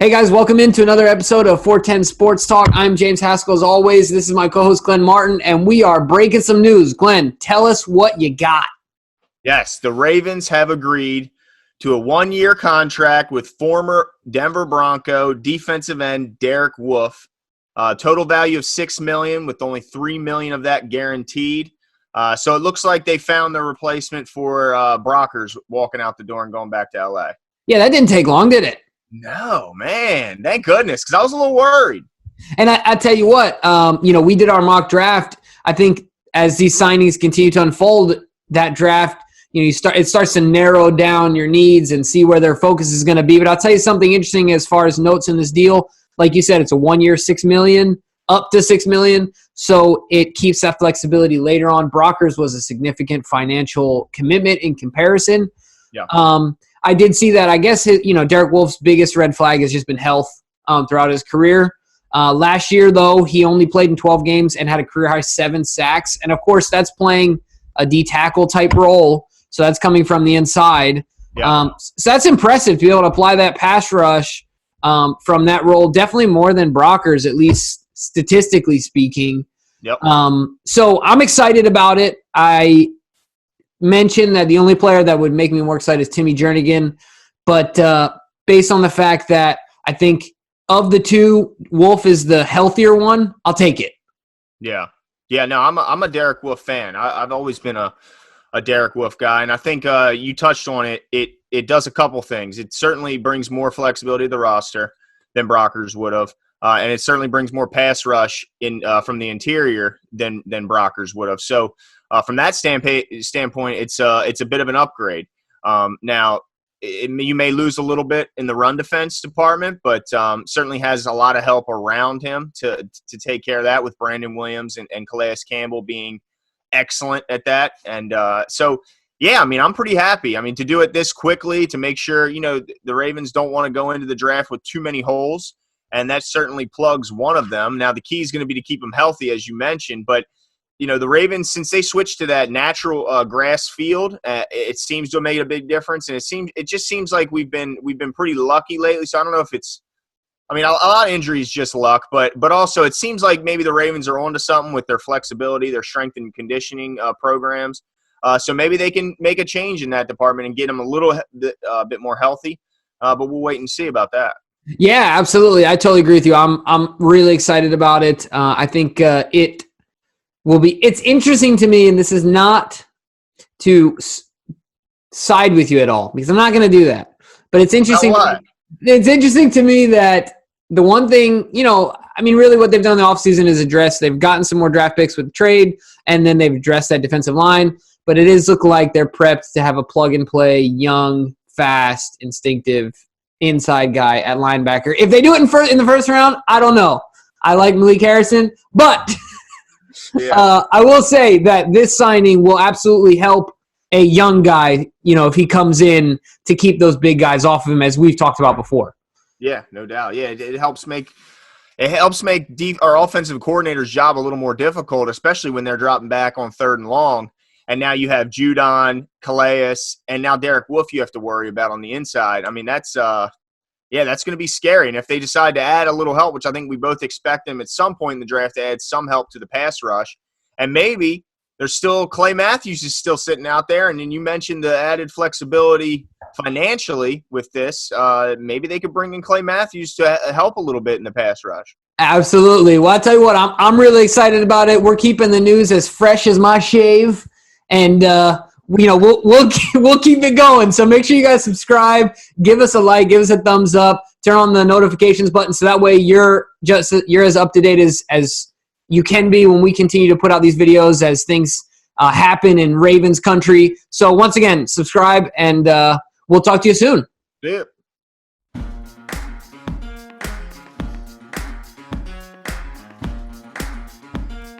Hey guys, welcome into another episode of 410 Sports Talk. I'm James Haskell as always. This is my co-host Glenn Martin, and we are breaking some news. Glenn, tell us what you got. Yes, the Ravens have agreed to a one-year contract with former Denver Bronco defensive end Derek Wolfe. Total value of $6 million, with only $3 million of that guaranteed. So it looks like they found the replacement for Brockers walking out the door and going back to LA. Yeah, that didn't take long, did it? No, man. Thank goodness, because I was a little worried. And I tell you what, we did our mock draft. I think as these signings continue to unfold, that draft, it starts to narrow down your needs and see where their focus is going to be. But I'll tell you something interesting as far as notes in this deal. Like you said, it's a 1 year, $6 million, up to $6 million. So it keeps that flexibility later on. Brockers was a significant financial commitment in comparison. Yeah. I did see that. I guess Derek Wolfe's biggest red flag has just been health throughout his career. Last year, though, he only played in 12 games and had a career-high 7 sacks. And, of course, that's playing a D-tackle type role, so that's coming from the inside. Yeah. So that's impressive to be able to apply that pass rush from that role, definitely more than Brockers, at least statistically speaking. Yep. So I'm excited about it. I mentioned that the only player that would make me more excited is Timmy Jernigan, but based on the fact that I think of the two, Wolfe is the healthier one, I'll take it. Yeah. No, I'm a Derek Wolfe fan. I've always been a Derek Wolfe guy, and I think you touched on it. It does a couple things. It certainly brings more flexibility to the roster than Brockers would have, and it certainly brings more pass rush in from the interior than Brockers would have. So from that standpoint, it's a bit of an upgrade. Now, you may lose a little bit in the run defense department, but certainly has a lot of help around him to take care of that, with Brandon Williams and Calais Campbell being excellent at that. And I'm pretty happy. To do it this quickly, to make sure, the Ravens don't want to go into the draft with too many holes, and that certainly plugs one of them. Now, the key is going to be to keep them healthy, as you mentioned, but the Ravens, since they switched to that natural grass field, it seems to make a big difference, and it just seems like we've been pretty lucky lately. So I don't know if it's, a lot of injuries, just luck, but also it seems like maybe the Ravens are onto something with their flexibility, their strength and conditioning programs. So maybe they can make a change in that department and get them a little bit more healthy. But we'll wait and see about that. Yeah, absolutely. I totally agree with you. I'm really excited about it. I think it will be. It's interesting to me, and this is not to side with you at all, because I'm not going to do that. But it's interesting. It's interesting to me that the one thing, really what they've done in the offseason is they've gotten some more draft picks with the trade, and then they've addressed that defensive line. But it is look like they're prepped to have a plug-and-play, young, fast, instinctive inside guy at linebacker. If they do it in the first round, I don't know. I like Malik Harrison, but yeah. I will say that this signing will absolutely help a young guy, if he comes in, to keep those big guys off of him, as we've talked about before. Yeah, no doubt. Yeah, it helps make our offensive coordinator's job a little more difficult, especially when they're dropping back on 3rd and long. And now you have Judon, Calais, and now Derek Wolfe you have to worry about on the inside. That's that's going to be scary. And if they decide to add a little help, which I think we both expect them at some point in the draft to add some help to the pass rush, and maybe there's still Clay Matthews is still sitting out there. And then you mentioned the added flexibility financially with this. Maybe they could bring in Clay Matthews to help a little bit in the pass rush. Absolutely. Well, I'll tell you what, I'm really excited about it. We're keeping the news as fresh as my shave. And we'll keep it going. So make sure you guys subscribe, give us a like, give us a thumbs up, turn on the notifications button, so that way you're as up to date as you can be when we continue to put out these videos as things happen in Ravens country. So once again, subscribe, and we'll talk to you soon. Yeah.